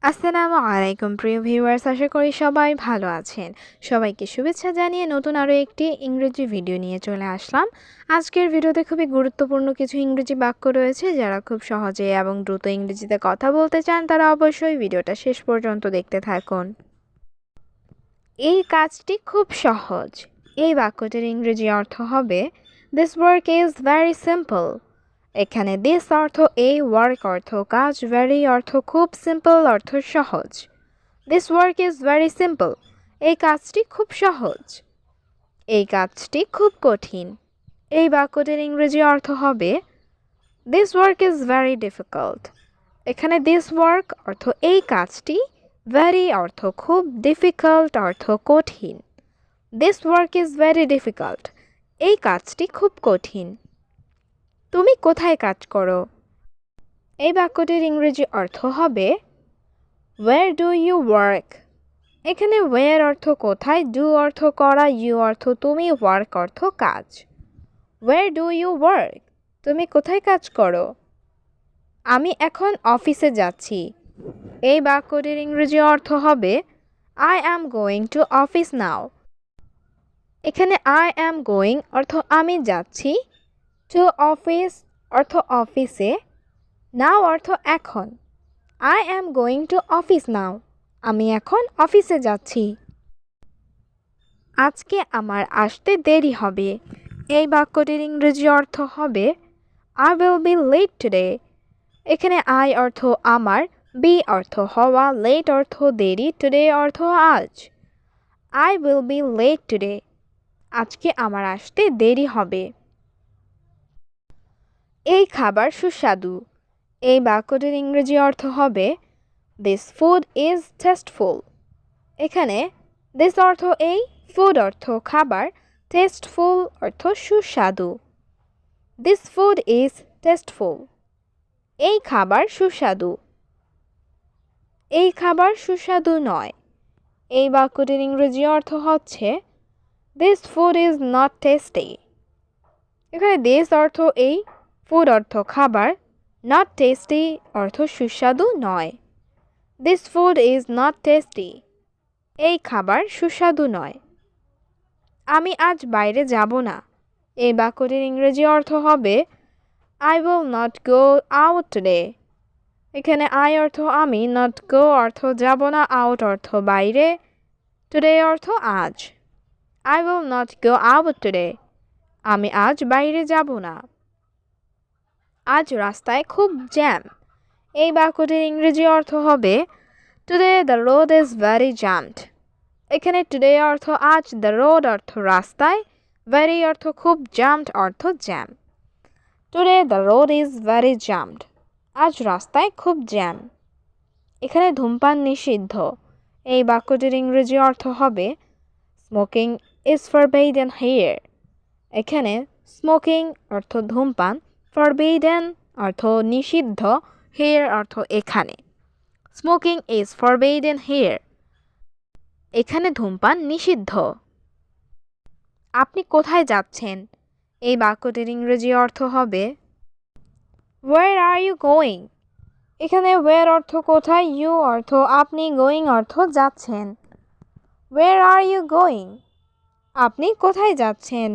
আসসালামু আলাইকুম প্রিয় ভিউয়ার্স, আশা করি সবাই ভালো আছেন। সবাইকে শুভেচ্ছা জানিয়ে নতুন আরও একটি ইংরেজি ভিডিও নিয়ে চলে আসলাম। আজকের ভিডিওতে খুবই গুরুত্বপূর্ণ কিছু ইংরেজি বাক্য রয়েছে। যারা খুব সহজে এবং দ্রুত ইংরেজিতে কথা বলতে চান তারা অবশ্যই ভিডিওটা শেষ পর্যন্ত দেখতে থাকুন। এই কাজটি খুব সহজ। এই বাক্যটির ইংরেজি অর্থ হবে this work is very simple. এখানে দিস অর্থ এই, ওয়ার্ক অর্থ কাজ, ভেরি অর্থ খুব, সিম্পল অর্থ সহজ। This work is very simple. এই কাজটি খুব সহজ। এই কাজটি খুব কঠিন। এই বাক্যটির ইংরেজি অর্থ হবে this work is very difficult. এখানে দিস ওয়ার্ক অর্থ এই কাজটি, ভেরি অর্থ খুব, ডিফিকাল্ট অর্থ কঠিন। This work is very difficult. এই কাজটি খুব কঠিন। তুমি কোথায় কাজ করো? এই বাক্যটির ইংরেজি অর্থ হবে ওয়্যার ডু ইউ ওয়ার্ক। এখানে ওয়্যার অর্থ কোথায়, ডু অর্থ করা, ইউ অর্থ তুমি, ওয়ার্ক অর্থ কাজ। Where do you work? তুমি কোথায় কাজ করো? আমি এখন অফিসে যাচ্ছি। এই বাক্যটির ইংরেজি অর্থ হবে I am going to office নাও। এখানে আই অ্যাম গোয়িং অর্থ আমি যাচ্ছি, টু অফিস অর্থ অফিসে, নাও অর্থ এখন। I am going to office নাও। আমি এখন অফিসে যাচ্ছি। আজকে আমার আসতে দেরি হবে। এই বাক্যটির ইংরেজি অর্থ হবে I will be late today. এখানে আই অর্থ আমার, বি অর্থ হওয়া, লেট অর্থ দেরি, টুডে অর্থ আজ। I will be late today. আজকে আমার আসতে দেরি হবে। এই খাবার সুস্বাদু। এই বাক্যটির ইংরেজি অর্থ হবে দিস ফুড ইজ টেস্টফুল। এখানে দিস অর্থ এই, ফুড অর্থ খাবার, টেস্টফুল অর্থ সুস্বাদু। This food is tasteful. এই খাবার সুস্বাদু। এই খাবার সুস্বাদু নয়। এই বাক্যটির ইংরেজি অর্থ হচ্ছে this food is not tasty. এখানে দিস অর্থ এই, ফুড অর্থ খাবার, নট টেস্টি অর্থ সুস্বাদু নয়। This food is not tasty. এই খাবার সুস্বাদু নয়। আমি আজ বাইরে যাব না। এই বাক্যটির ইংরেজি অর্থ হবে I will not go out today. এখানে আই অর্থ আমি, নট গো অর্থ যাব না, আউট অর্থ বাইরে, টুডে অর্থ আজ। I will not go out today. আমি আজ বাইরে যাব না। আজ রাস্তায় খুব জ্যাম। এই বাক্যটির ইংরেজি অর্থ হবে today the road is very জ্যামড। এখানে টুডে অর্থ আজ, দ্য রোড অর্থ রাস্তায়, ভেরি অর্থ খুব, জ্যামড অর্থ jam. Today the road is very জ্যামড। আজ রাস্তায় খুব জ্যাম। এখানে ধূমপান নিষিদ্ধ। এই বাক্যটির ইংরেজি অর্থ হবে স্মোকিং ইজ ফরবিডেন হিয়ার। এখানে স্মোকিং অর্থ ধূমপান, ফরবিডেন অর্থ নিষিদ্ধ, হিয়ার অর্থ এখানে। Smoking is forbidden here. এখানে ধূমপান নিষিদ্ধ। আপনি কোথায় যাচ্ছেন? এই বাক্যটির ইংরেজি অর্থ হবে ওয়্যার আর ইউ গোয়িং। এখানে ওয়্যার অর্থ কোথায়, ইউ অর্থ আপনি, গোয়িং অর্থ যাচ্ছেন। Where are you going? আপনি কোথায় যাচ্ছেন?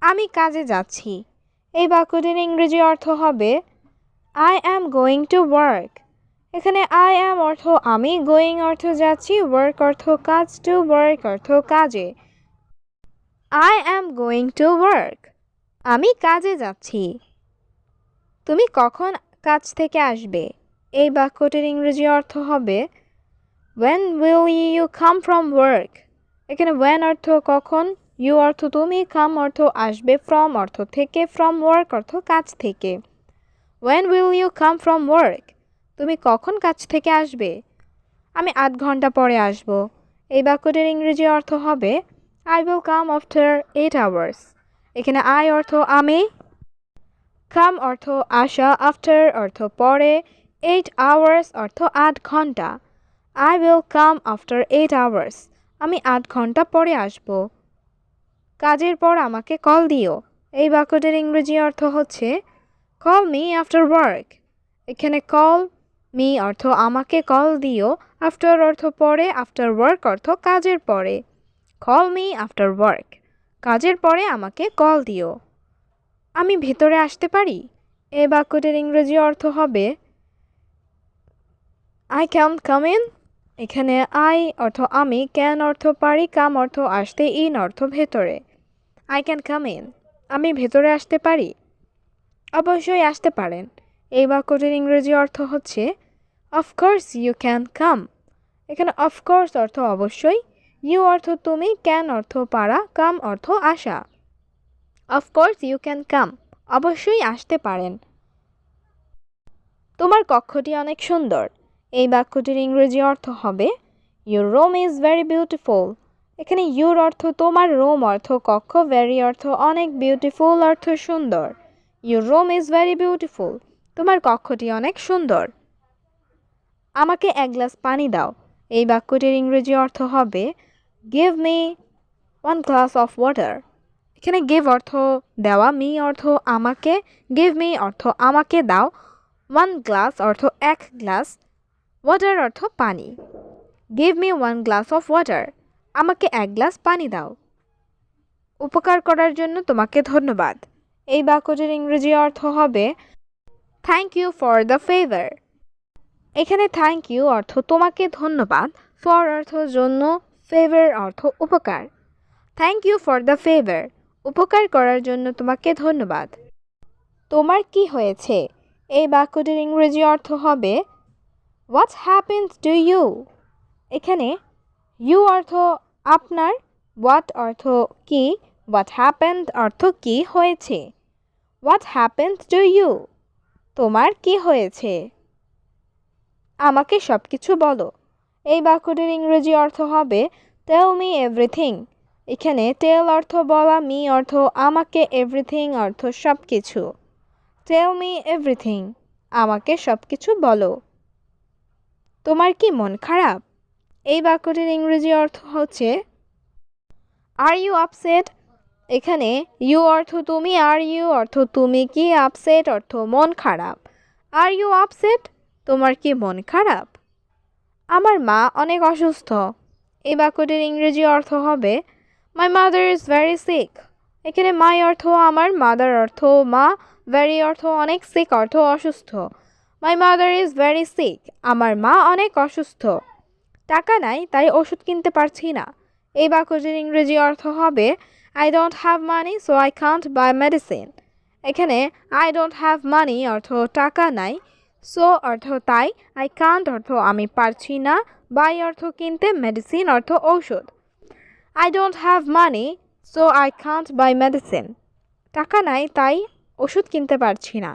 আমি কাজে যাচ্ছি। এই বাক্যটির ইংরেজি অর্থ হবে I am going to work. এখানে আই অ্যাম অর্থ আমি, গোয়িং অর্থ যাচ্ছি, ওয়ার্ক অর্থ কাজ, টু ওয়ার্ক অর্থ কাজে। I am going to work. আমি কাজে যাচ্ছি। তুমি কখন কাজ থেকে আসবে? এই বাক্যটির ইংরেজি অর্থ হবে when will you come from work? এখানে when অর্থ কখন, you অর্থ তুমি, come অর্থ আসবে, from অর্থ থেকে, from work অর্থ কাজ থেকে। when will you come from work? তুমি কখন কাজ থেকে আসবে? আমি ৮ ঘন্টা পরে আসব। এই বাক্যটির ইংরেজি অর্থ হবে I will come after 8 hours. এখানে I অর্থ আমি, come অর্থ আসা, after অর্থ পরে, 8 hours অর্থ ৮ ঘন্টা। I will come after 8 hours. আমি ৮ ঘন্টা পরে আসব। কাজের পর আমাকে কল দিও। এই বাক্যটির ইংরেজি অর্থ হচ্ছে call me after work. এখানে call মি অর্থ আমাকে কল দিও, আফটার অর্থ পরে, আফটার ওয়ার্ক অর্থ কাজের পরে। কল মি আফটার ওয়ার্ক, কাজের পরে আমাকে কল দিও। আমি ভেতরে আসতে পারি? এই বাক্যটির ইংরেজি অর্থ হবে আই ক্যান কাম ইন। এখানে আই অর্থ আমি, ক্যান অর্থ পারি, কাম অর্থ আসতে, ইন অর্থ ভেতরে। আই ক্যান কাম ইন, আমি ভেতরে আসতে পারি? অবশ্যই আসতে পারেন। এই বাক্যটির ইংরেজি অর্থ হচ্ছে অফকোর্স ইউ ক্যান কাম। এখানে অফকোর্স অর্থ অবশ্যই, ইউ অর্থ তুমি, ক্যান অর্থ পারা, কাম অর্থ আসা। অফকোর্স ইউ ক্যান কাম, অবশ্যই আসতে পারেন। তোমার কক্ষটি অনেক সুন্দর। এই বাক্যটির ইংরেজি অর্থ হবে your room is very beautiful. এখানে ইউর অর্থ তোমার, রুম অর্থ কক্ষ, ভেরি অর্থ অনেক, বিউটিফুল অর্থ সুন্দর। Your room is very beautiful, তোমার কক্ষটি অনেক সুন্দর। আমাকে এক গ্লাস পানি দাও। এই বাক্যটির ইংরেজি অর্থ হবে give me one glass of water. এখানে গিভ অর্থ দেওয়া, মি অর্থ আমাকে, গিভ মি অর্থ আমাকে দাও, ওয়ান গ্লাস অর্থ এক গ্লাস, ওয়াটার অর্থ পানি। Give me one glass of water, আমাকে এক গ্লাস পানি দাও। উপকার করার জন্য তোমাকে ধন্যবাদ। এই বাক্যটির ইংরেজি অর্থ হবে thank you for the favour. এখানে থ্যাংক ইউ অর্থ তোমাকে ধন্যবাদ, ফর অর্থ জন্য, ফেভার অর্থ উপকার। Thank you for the favour, উপকার করার জন্য তোমাকে ধন্যবাদ। তোমার কি হয়েছে? এই বাক্যটির ইংরেজি অর্থ হবে হোয়াট হ্যাপেন্স টু ইউ। এখানে ইউ অর্থ আপনার, হোয়াট অর্থ কি, হোয়াট হ্যাপেন্ড অর্থ কি হয়েছে। হোয়াট হ্যাপেন্স টু ইউ, তোমার কি হয়েছে? আমাকে সব কিছু বলো। এই বাক্যটির ইংরেজি অর্থ হবে টেল মি এভরিথিং। এখানে টেল অর্থ বলা, মি অর্থ আমাকে, এভরিথিং অর্থ সব কিছু। টেল মি এভরিথিং, আমাকে সব কিছু বলো। তোমার কি মন খারাপ? এই বাক্যটির ইংরেজি অর্থ হচ্ছে আর ইউ আপসেট। এখানে ইউ অর্থ তুমি, আর ইউ অর্থ তুমি কি, আপসেট অর্থ মন খারাপ। আর ইউ আপসেট, তোমার কি মন খারাপ? আমার মা অনেক অসুস্থ। এই বাক্যটির ইংরেজি অর্থ হবে my mother is very sick. এখানে মাই অর্থ আমার, মাদার অর্থ মা, ভেরি অর্থ অনেক, সিক অর্থ অসুস্থ। My mother is very sick, আমার মা অনেক অসুস্থ। টাকা নাই তাই ওষুধ কিনতে পারছি না। এই বাক্যটির ইংরেজি অর্থ হবে I don't have money so I can't by medicine. এখানে আই ডোন্ট হ্যাভ মানি অর্থ টাকা নাই, সো অর্থ তাই, আই কান্ট অর্থ আমি পারছি না, বাই অর্থ কিনতে, মেডিসিন অর্থ ঔষধ। I don't have money so I can't by medicine, টাকা নাই তাই ওষুধ কিনতে পারছি না।